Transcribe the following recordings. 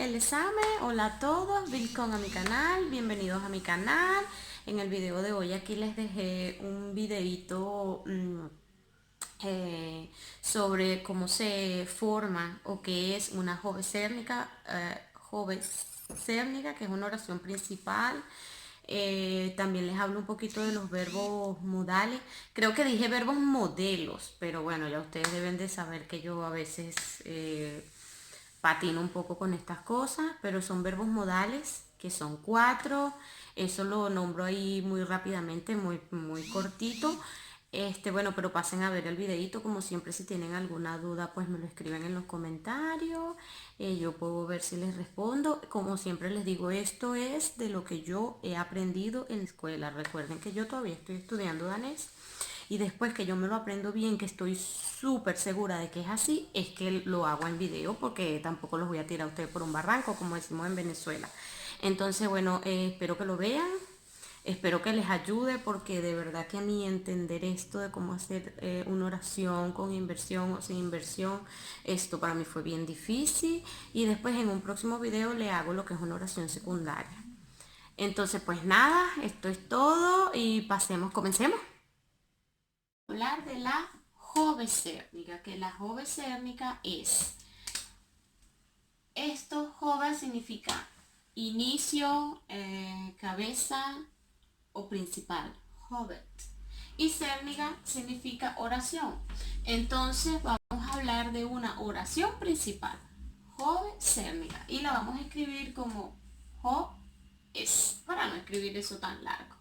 el examen. Hola a todos, welcome a mi canal, bienvenidos a mi canal. En el video de hoy aquí les dejé un videito sobre cómo se forma o qué es una jovesérnica, que es una oración principal. También les hablo un poquito de los verbos modales. Creo que dije verbos modelos, pero bueno, ya ustedes deben de saber que yo a veces patino un poco con estas cosas, pero son verbos modales, que son 4. Eso lo nombro ahí muy rápidamente, muy cortito. Bueno, pero pasen a ver el videito. Como siempre, si tienen alguna duda, pues me lo escriben en los comentarios. Yo puedo ver si les respondo. Como siempre les digo, esto es de lo que yo he aprendido en la escuela. Recuerden que yo todavía estoy estudiando danés. Y después que yo me lo aprendo bien, que estoy súper segura de que es así, es que lo hago en video, porque tampoco los voy a tirar a ustedes por un barranco, como decimos en Venezuela. Entonces, bueno, espero que lo vean. Espero que les ayude, porque de verdad que a mí entender esto de cómo hacer una oración con inversión o sin inversión, esto para mí fue bien difícil. Y después en un próximo video le hago lo que es una oración secundaria. Entonces, pues nada, esto es todo y comencemos. Hablar de la jovesérnica, que la jovesérnica es, joven significa inicio, cabeza o principal, joven. Y sérnica significa oración. Entonces vamos a hablar de una oración principal, jovesérnica, y la vamos a escribir como jo es, para no escribir eso tan largo.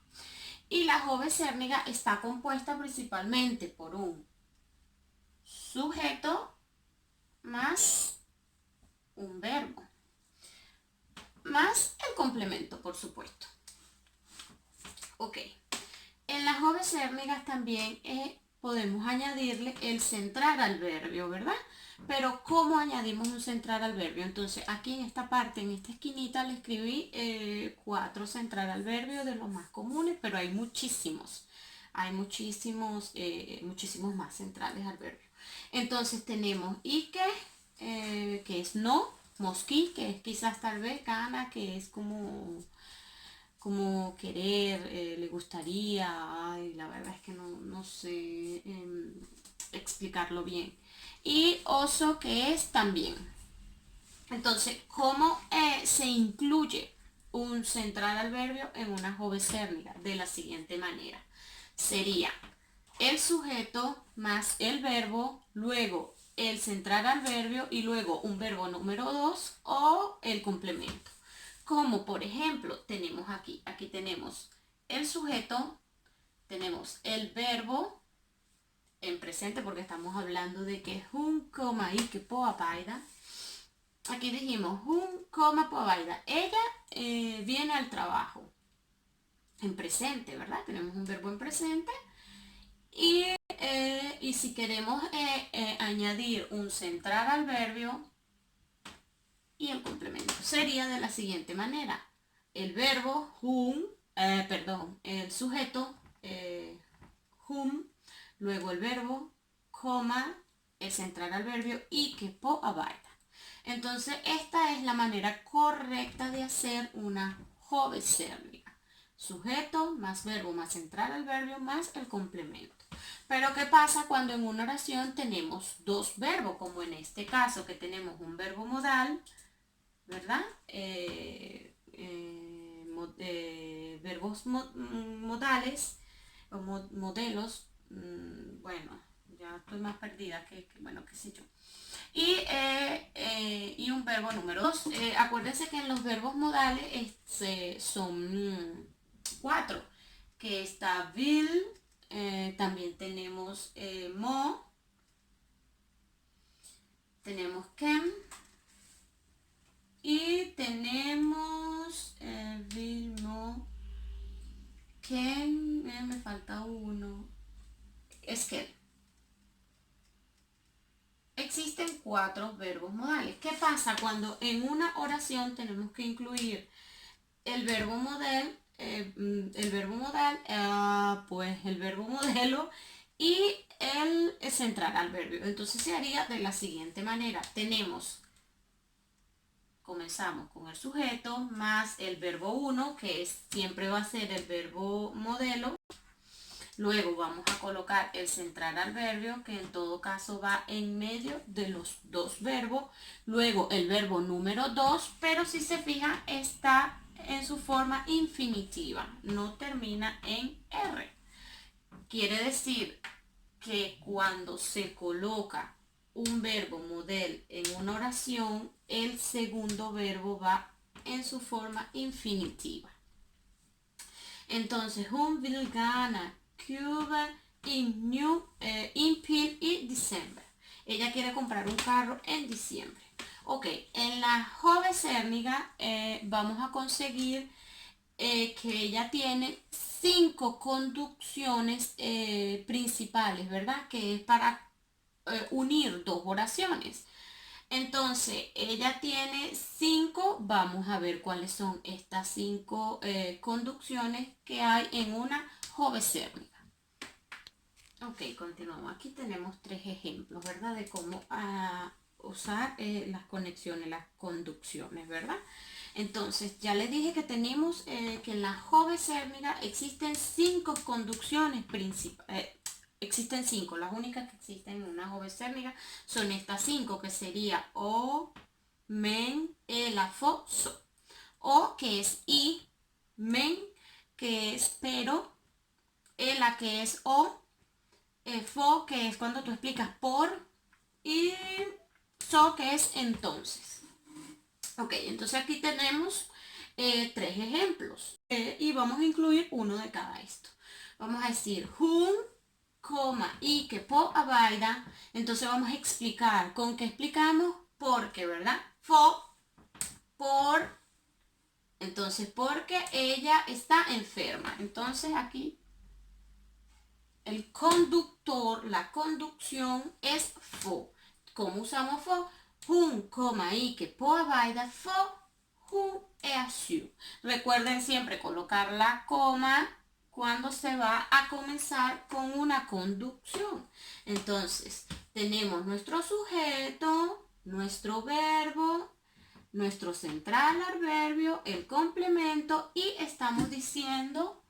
Y la jovesérnica está compuesta principalmente por un sujeto más un verbo, más el complemento, por supuesto. Ok. En las jovesérnicas también podemos añadirle el centrar al verbio, ¿verdad? Pero ¿cómo añadimos un centrar al verbio? Entonces aquí en esta parte, en esta esquinita, le escribí 4 centrar al verbio de los más comunes, pero hay muchísimos. Hay muchísimos más centrales al verbio. Entonces tenemos Ike, que es no, mosquí, que es quizás tal vez, gana, que es como querer, le gustaría, ay, la verdad es que no sé explicarlo bien. Y oso, que es también. Entonces, ¿cómo se incluye un central al verbio en una jovesérnica? De la siguiente manera. Sería el sujeto más el verbo, luego el central al verbio y luego un verbo número 2 o el complemento. Como por ejemplo, tenemos aquí tenemos el sujeto, tenemos el verbo en presente, porque estamos hablando de que un coma y que poa paida. Aquí dijimos un coma poa paida. Ella viene al trabajo en presente, ¿verdad? Tenemos un verbo en presente. Y si queremos añadir un central al verbio y el complemento, sería de la siguiente manera. El verbo el sujeto whom, luego el verbo, coma, el central al verbio y que po abaita. Entonces esta es la manera correcta de hacer una jovesérnica. Sujeto más verbo más central al verbio más el complemento. Pero ¿qué pasa cuando en una oración tenemos dos verbos? Como en este caso, que tenemos un verbo modal, ¿verdad? Verbos modales o modelos. Bueno, ya estoy más perdida bueno, qué sé yo. Y un verbo número 2. Acuérdense que en los verbos modales son 4, que está will, también tenemos mo, tenemos can y tenemos will, mo, can, me falta uno, es que existen 4 verbos modales. ¿Qué pasa cuando en una oración tenemos que incluir el verbo modal, pues el verbo modelo y el central al verbio? Entonces se haría de la siguiente manera. comenzamos con el sujeto más el verbo uno, que siempre va a ser el verbo modelo. Luego vamos a colocar el central adverbio, que en todo caso va en medio de los dos verbos. Luego el verbo número 2, pero si se fijan está en su forma infinitiva, no termina en R. Quiere decir que cuando se coloca un verbo model en una oración, el segundo verbo va en su forma infinitiva. Entonces, hun will gana Cuba in Pil y diciembre. Ella quiere comprar un carro en diciembre. Ok, en la joven Cérniga vamos a conseguir que ella tiene 5 conducciones principales, ¿verdad? Que es para unir dos oraciones. Entonces, ella tiene 5, vamos a ver cuáles son estas 5 conducciones que hay en una joven cérnica. Ok, continuamos. Aquí tenemos 3 ejemplos, ¿verdad? De cómo usar las conexiones, las conducciones, ¿verdad? Entonces, ya les dije que tenemos que en la joven cérnica existen 5 conducciones principales. Existen 5, las únicas que existen en una joven cérnica son estas 5, que sería o, men, la, fo, so. O, que es i, men, que es pero, la, que es o, fo, que es cuando tú explicas por, y so, que es entonces. Ok, entonces aquí tenemos 3 ejemplos y vamos a incluir uno de cada esto. Vamos a decir hun, coma, y que po abaida. Entonces vamos a explicar. ¿Con qué explicamos? Porque, ¿verdad? Fo, por, entonces porque ella está enferma. Entonces aquí el conductor, la conducción es fo. ¿Cómo usamos fo? Hun, coma, y que po abaida, fo, hun e asiu. Recuerden siempre colocar la coma cuando se va a comenzar con una conducción. Entonces, tenemos nuestro sujeto, nuestro verbo, nuestro central adverbio, el complemento y estamos diciendo,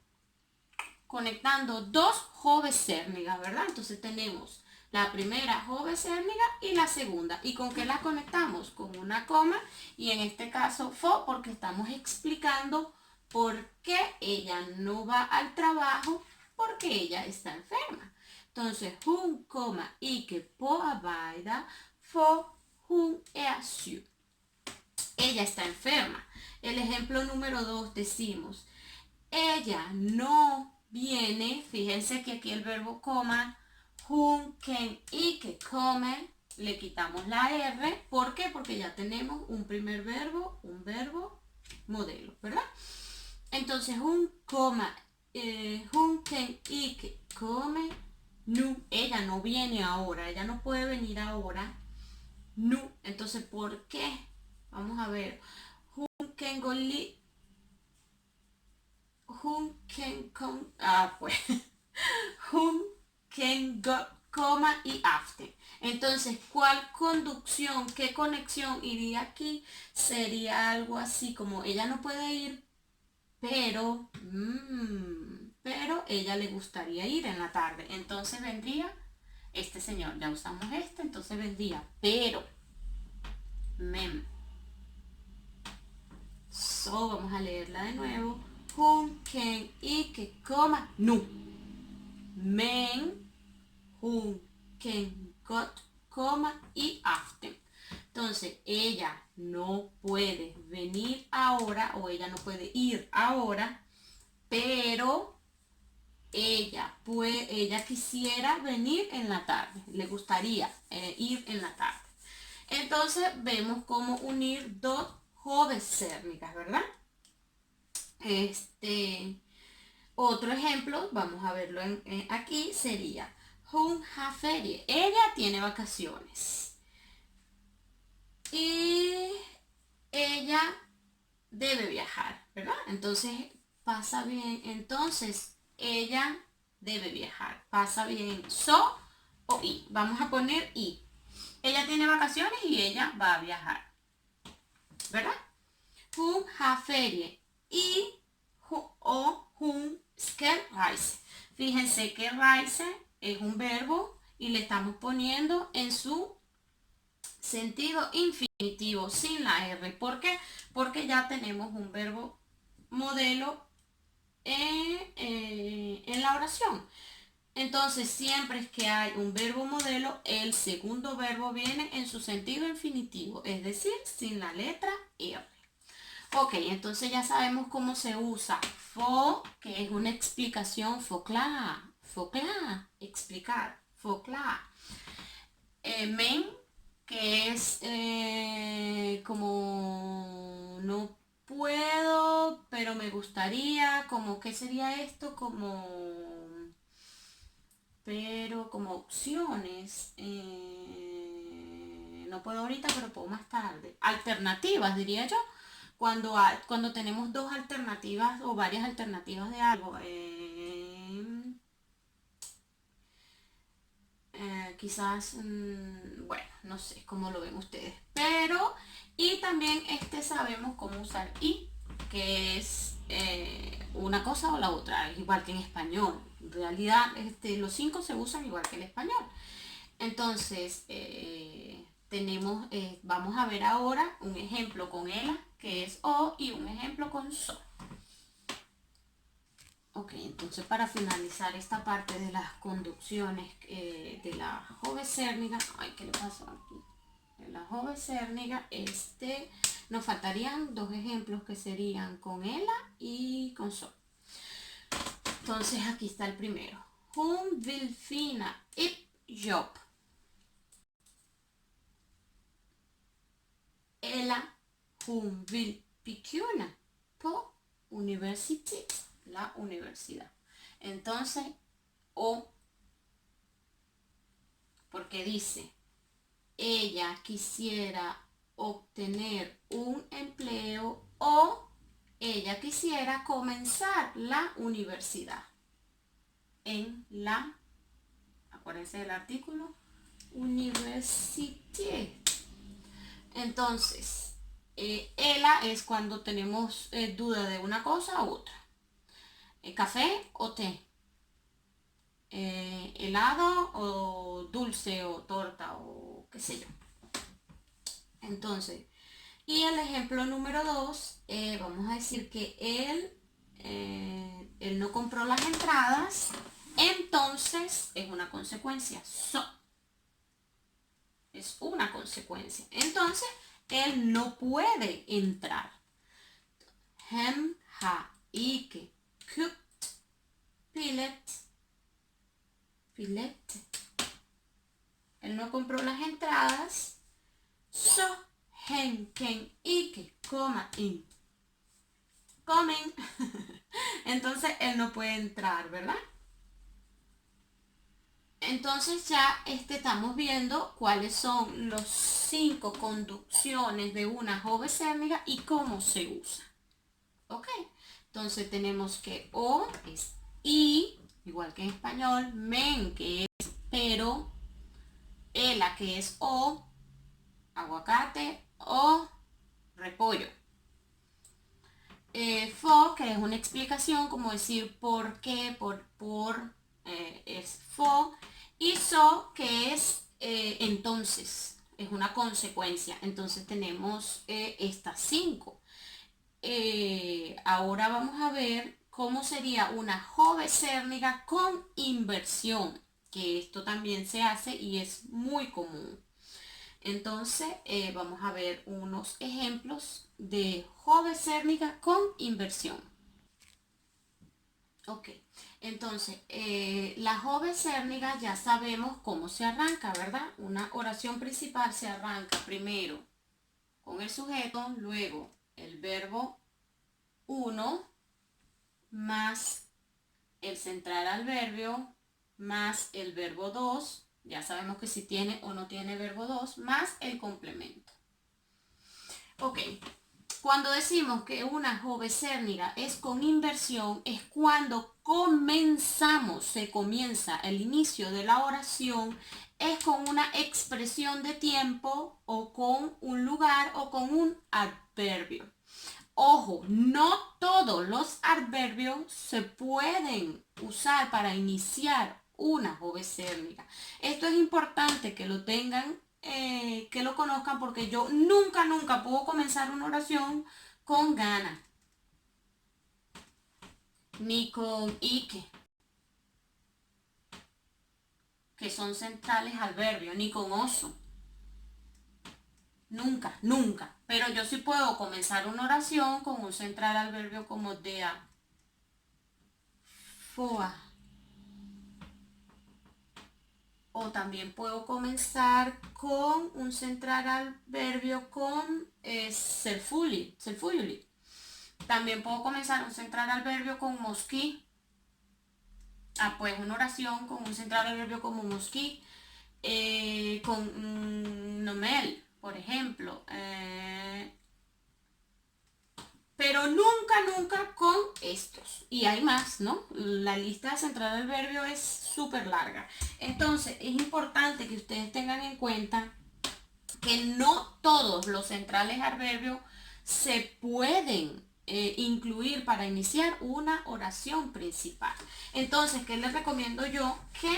conectando dos joven cérnigas, ¿verdad? Entonces tenemos la primera joven cérniga y la segunda. ¿Y con qué la conectamos? Con una coma y en este caso fo, porque estamos explicando por qué ella no va al trabajo, porque ella está enferma. Entonces, hun, coma, y que po abaida, fo, hun e asiu. Ella está enferma. El ejemplo número 2 decimos, ella no viene, fíjense que aquí el verbo coma, hun, ken, y que come, le quitamos la R. ¿Por qué? Porque ya tenemos un primer verbo, un verbo modelo, ¿verdad? Entonces, hun, coma, hun, ken, y que come, nu, ella no viene ahora, ella no puede venir ahora, nu. Entonces, ¿por qué? Vamos a ver, hun, ken, goli, hun, ken, con, pues, hun, ken, go, coma y after. Entonces, ¿cuál conducción, qué conexión iría aquí? Sería algo así como, ella no puede ir, pero ella le gustaría ir en la tarde. Entonces vendría este señor, ya usamos este, entonces vendría, pero, mem. So, vamos a leerla de nuevo. Hun, ken, y que coma, nu. Men, hun, ken, got, coma y after. Entonces, ella no puede venir ahora o ella no puede ir ahora, pero ella quisiera venir en la tarde. Le gustaría ir en la tarde. Entonces, vemos cómo unir dos jóvenes cérnicas, ¿verdad? Otro ejemplo, vamos a verlo aquí, sería Hun ha ferie. Ella tiene vacaciones. Y ella debe viajar, ¿verdad? Entonces pasa bien. Entonces ella debe viajar. Pasa bien so o i. Vamos a poner i. Ella tiene vacaciones y ella va a viajar, ¿verdad? Hun har ferie y o hun skal reise. Fíjense que reise es un verbo y le estamos poniendo en su sentido infinitivo sin la R. ¿Por qué? Porque ya tenemos un verbo modelo en la oración. Entonces, siempre es que hay un verbo modelo, el segundo verbo viene en su sentido infinitivo, es decir, sin la letra R. Ok, entonces ya sabemos cómo se usa fo, que es una explicación, focla, focla, explicar, focla. Men, que es como no puedo, pero me gustaría, como, ¿qué sería esto? Como pero como opciones, no puedo ahorita, pero puedo más tarde. Alternativas, diría yo, cuando tenemos dos alternativas o varias alternativas de algo. Quizás, bueno, no sé cómo lo ven ustedes, pero, y también sabemos cómo usar y, que es una cosa o la otra, es igual que en español. En realidad, los cinco se usan igual que el español. Entonces, vamos a ver ahora un ejemplo con ela, que es o, y un ejemplo con so. Ok, entonces para finalizar esta parte de las conducciones de la jovesérniga, ay, ¿qué le pasó aquí? De la jovesérniga, nos faltarían dos ejemplos que serían con ela y con so. Entonces aquí está el primero. Hun vil finna ett jobb. Ella, hun vil begynne på universitet, la universidad. Entonces, o, porque dice, ella quisiera obtener un empleo o ella quisiera comenzar la universidad. En la, acuérdense del artículo, université. Entonces, ela es cuando tenemos duda de una cosa u otra. Café o té. Helado o dulce o torta o qué sé yo. Entonces, y el ejemplo número 2, vamos a decir que él no compró las entradas, entonces es una consecuencia. So, es una consecuencia. Entonces, él no puede entrar. Hem ha ikke købt billet. Él no compró las entradas. So, hen kan ikke komme in. Comen. Entonces, él no puede entrar, ¿verdad? Entonces ya estamos viendo cuáles son los 5 conducciones de una jovesérniga y cómo se usa. ¿Ok? Entonces tenemos que o es y, igual que en español, men, que es pero, ela, que es o, aguacate o repollo. For, que es una explicación, como decir por qué, es for. Y so, que es entonces, es una consecuencia. Entonces tenemos estas 5. Ahora vamos a ver cómo sería una jovesérniga con inversión, que esto también se hace y es muy común. Entonces, vamos a ver unos ejemplos de jovesérniga con inversión. Ok, entonces, la jovesérniga ya sabemos cómo se arranca, ¿verdad? Una oración principal se arranca primero con el sujeto, luego el verbo uno más el central adverbio más el verbo 2. Ya sabemos que si tiene o no tiene verbo 2, más el complemento. Ok, cuando decimos que una jovesérniga es con inversión, es cuando comenzamos, se comienza el inicio de la oración, es con una expresión de tiempo o con un lugar o con un adverbio. Ojo, no todos los adverbios se pueden usar para iniciar una jovesérmica. Esto es importante que lo tengan, que lo conozcan, porque yo nunca puedo comenzar una oración con gana, ni con ike, que son centrales al verbio, ni con oso. Nunca. Pero yo sí puedo comenzar una oración con un central al verbio como dea, foa. O también puedo comenzar con un central al verbio con serfuli. También puedo comenzar un central al verbio con mosquí. Pues una oración con un central al verbio como mosquí. Con nomel, por ejemplo. Pero nunca con estos. Y hay más, ¿no? La lista central del verbio es súper larga. Entonces, es importante que ustedes tengan en cuenta que no todos los centrales adverbios se pueden incluir para iniciar una oración principal. Entonces, ¿qué les recomiendo yo? Que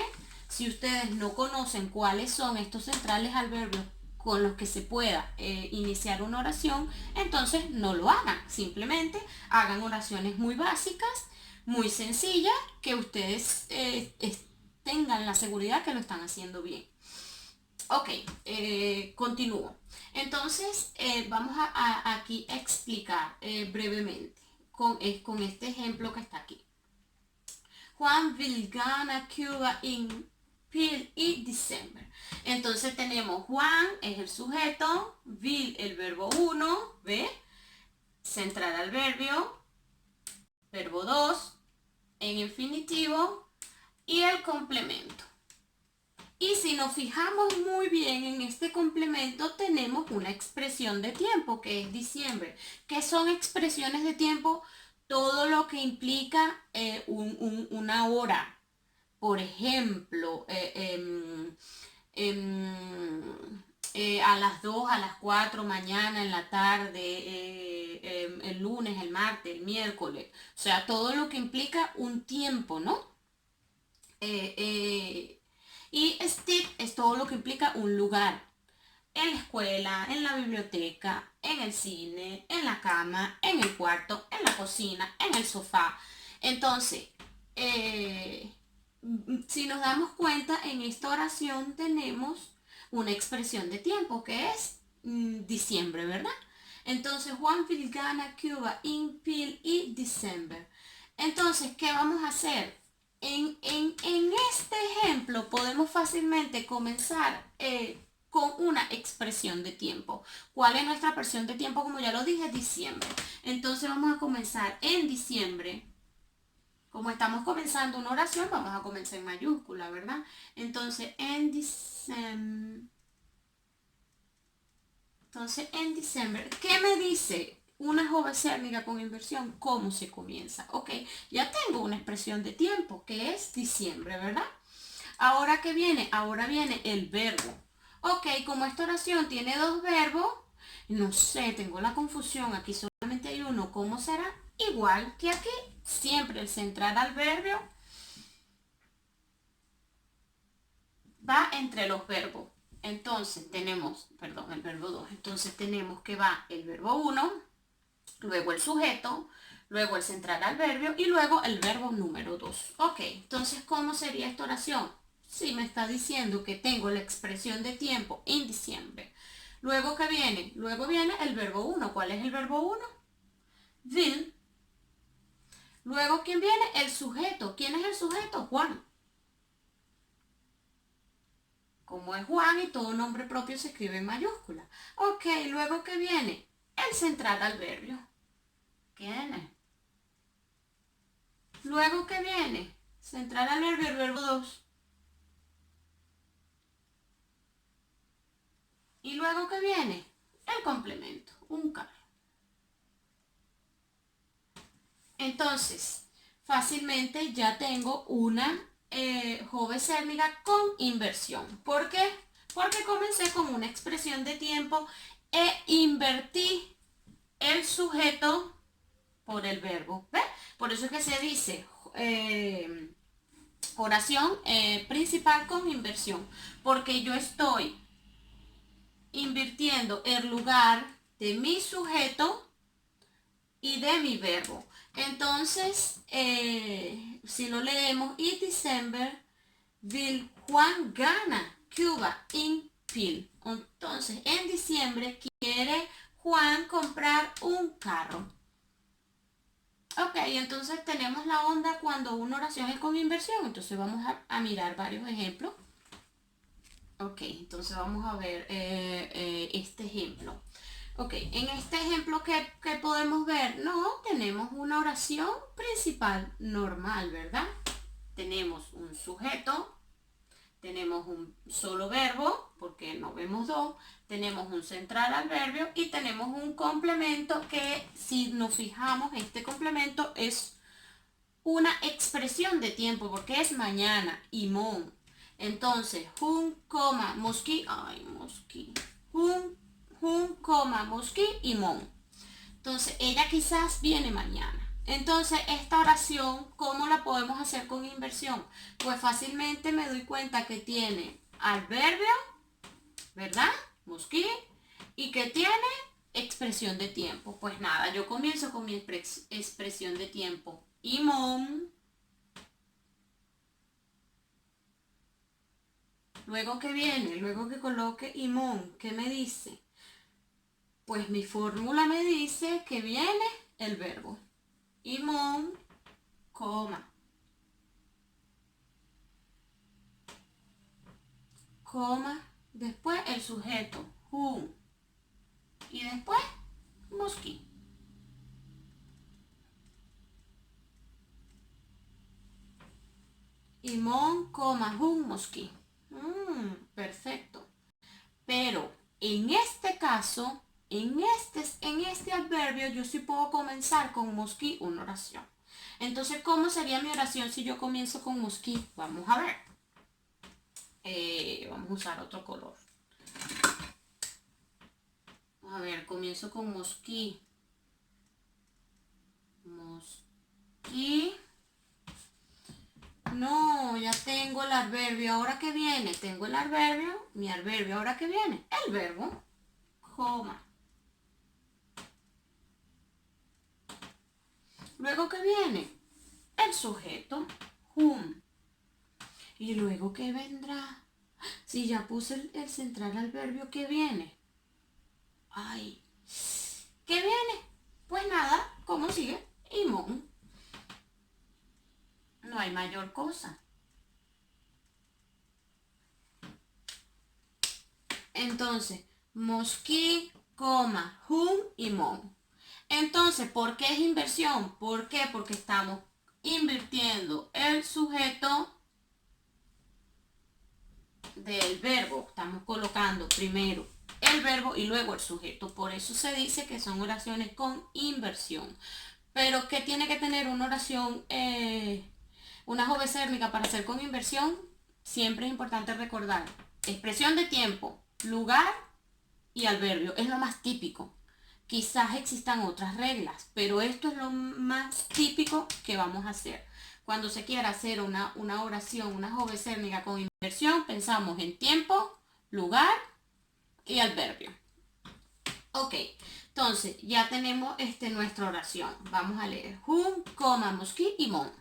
si ustedes no conocen cuáles son estos centrales adverbios con los que se pueda iniciar una oración, entonces no lo hagan. Simplemente hagan oraciones muy básicas, muy sencillas, que ustedes tengan la seguridad que lo están haciendo bien. Ok, continúo. Entonces, vamos a aquí explicar brevemente con este ejemplo que está aquí. Juan will gonna Cuba in Pil y December. Entonces tenemos Juan es el sujeto, will el verbo 1, ¿ve? Central al verbio, verbo 2, en infinitivo y el complemento. Y si nos fijamos muy bien en este complemento, tenemos una expresión de tiempo, que es diciembre. ¿Qué son expresiones de tiempo? Todo lo que implica una hora. Por ejemplo, a las 2, a las 4, mañana, en la tarde, el lunes, el martes, el miércoles. O sea, todo lo que implica un tiempo, ¿no? Y Steve es todo lo que implica un lugar. En la escuela, en la biblioteca, en el cine, en la cama, en el cuarto, en la cocina, en el sofá. Entonces, si nos damos cuenta, en esta oración tenemos una expresión de tiempo que es diciembre, ¿verdad? Entonces, Juan will gonna Cuba in Pil y December. Entonces, ¿qué vamos a hacer? En este ejemplo podemos fácilmente comenzar con una expresión de tiempo. ¿Cuál es nuestra expresión de tiempo? Como ya lo dije, diciembre. Entonces vamos a comenzar en diciembre. Como estamos comenzando una oración, vamos a comenzar en mayúscula, ¿verdad? Entonces en diciembre. ¿Qué me dice una jovesérmica con inversión? ¿Cómo se comienza? Ok, ya tengo una expresión de tiempo que es diciembre, ¿verdad? Ahora, ¿qué viene? Ahora viene el verbo. Ok, como esta oración tiene dos verbos, no sé, tengo la confusión, aquí solamente hay uno, ¿cómo será? Igual que aquí, siempre el central al verbio va entre los verbos. Entonces tenemos, perdón, el verbo 2. Entonces tenemos que va el verbo 1, luego el sujeto, luego el central al verbio y luego el verbo número 2. Ok, entonces, ¿cómo sería esta oración? Si me está diciendo que tengo la expresión de tiempo en diciembre. Luego, ¿qué viene? Luego viene el verbo 1. ¿Cuál es el verbo 1? Will. Luego, ¿quién viene? El sujeto. ¿Quién es el sujeto? Juan. Como es Juan y todo nombre propio se escribe en mayúscula. Ok, luego, ¿qué viene? El central al verbio. ¿Quién es? Luego, ¿qué viene? Central al verbio, el verbo 2. Y luego, ¿qué viene? El complemento, un carro. Entonces, fácilmente ya tengo una jovesérmica con inversión. ¿Por qué? Porque comencé con una expresión de tiempo e invertí el sujeto eso es que se dice oración principal con inversión, porque yo estoy invirtiendo el lugar de mi sujeto y de mi verbo. Entonces, si lo leemos, y December will Juan gana Cuba in Pil. Entonces, en diciembre quiere Juan comprar un carro. Ok, entonces tenemos la onda cuando una oración es con inversión. Entonces vamos a mirar varios ejemplos. Ok, entonces vamos a ver este ejemplo. Ok, en este ejemplo que podemos ver, no, tenemos una oración principal normal, ¿verdad? Tenemos un sujeto, tenemos un solo verbo, porque no vemos dos, tenemos un central adverbio y tenemos un complemento que, si nos fijamos, este complemento es una expresión de tiempo, porque es mañana y mon. Entonces, hun, coma, mosqui, ay, mosqui, coma, mosqui y mon. Entonces, ella quizás viene mañana. Entonces, esta oración, ¿cómo la podemos hacer con inversión? Pues fácilmente me doy cuenta que tiene adverbio, ¿verdad? Mosqui, y que tiene expresión de tiempo. Pues nada, yo comienzo con mi expresión de tiempo. Imón. Luego que viene, luego que coloque imón, ¿qué me dice? Pues mi fórmula me dice que viene el verbo. Imón, coma, coma, después el sujeto, hun, y después mosquí. Imón, coma, hun, mosquí. Perfecto. Pero en este caso, en este adverbio, yo sí puedo comenzar con mosquí una oración. Entonces, ¿cómo sería mi oración si yo comienzo con mosquí? Vamos a ver. Vamos a usar otro color. A ver, comienzo con mosquí. Mosquí. No, ya tengo el adverbio. ¿Ahora qué viene? Tengo el adverbio, mi adverbio. ¿Ahora qué viene? El verbo, coma. Luego qué viene? El sujeto, whom. Y luego qué vendrá. Si ya puse el central adverbio, ¿qué viene? Ay, ¿qué viene? Pues nada, ¿cómo sigue? Imón. No hay mayor cosa. Entonces, mosquí, coma, whom y mon. Entonces, ¿por qué es inversión? ¿Por qué? Porque estamos invirtiendo el sujeto del verbo. Estamos colocando primero el verbo y luego el sujeto. Por eso se dice que son oraciones con inversión. Pero ¿qué tiene que tener una oración, una jovesérmica para hacer con inversión? Siempre es importante recordar expresión de tiempo, lugar y adverbio. Es lo más típico. Quizás existan otras reglas, pero esto es lo más típico que vamos a hacer. Cuando se quiera hacer una oración, una jovesérmica con inversión, pensamos en tiempo, lugar y adverbio. Ok, entonces ya tenemos nuestra oración. Vamos a leer. Hun, coma, mosquí y mon.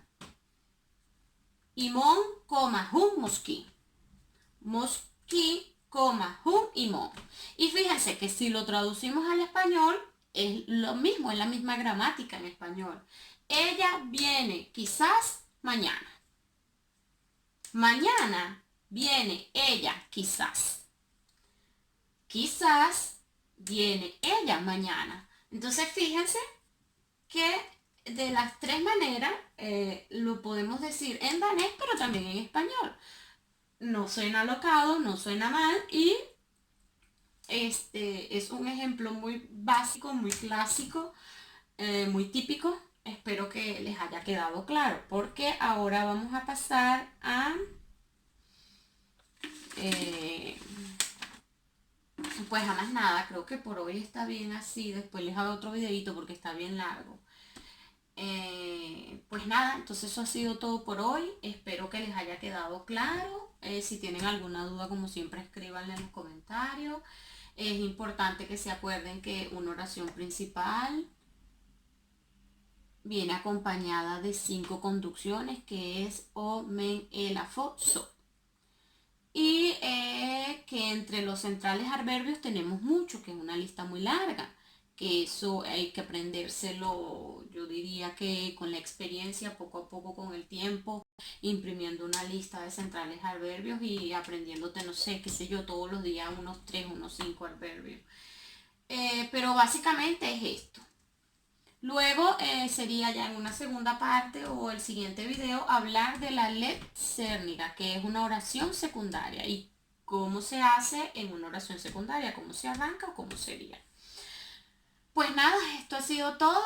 Y mon, coma, hun, mosquí. Mosquí, coma, hun y mon. Y fíjense que si lo traducimos al español, es lo mismo, es la misma gramática en español. Ella viene quizás mañana. Mañana viene ella quizás. Quizás viene ella mañana. Entonces fíjense que de las tres maneras lo podemos decir en danés, pero también en español. No suena alocado, no suena mal y este es un ejemplo muy básico, muy clásico, muy típico. Espero que les haya quedado claro, porque ahora vamos a pasar a pues a más nada. Creo que por hoy está bien así. Después les hago otro videito porque está bien largo. Pues nada, entonces eso ha sido todo por hoy. Espero que les haya quedado claro. Si tienen alguna duda, como siempre, escríbanla en los comentarios. Es importante que se acuerden que una oración principal viene acompañada de 5 conducciones, que es o, men, el, fo, so. Y que entre los centrales adverbios tenemos mucho, que es una lista muy larga, que eso hay que aprendérselo, yo diría que con la experiencia, poco a poco, con el tiempo, imprimiendo una lista de centrales adverbios y aprendiéndote, no sé, qué sé yo, todos los días unos 3 unos 5 adverbios. Pero básicamente es esto. Luego sería ya en una segunda parte o el siguiente video hablar de la lecérnica, que es una oración secundaria y cómo se hace en una oración secundaria, cómo se arranca o cómo sería. Pues nada, esto ha sido todo.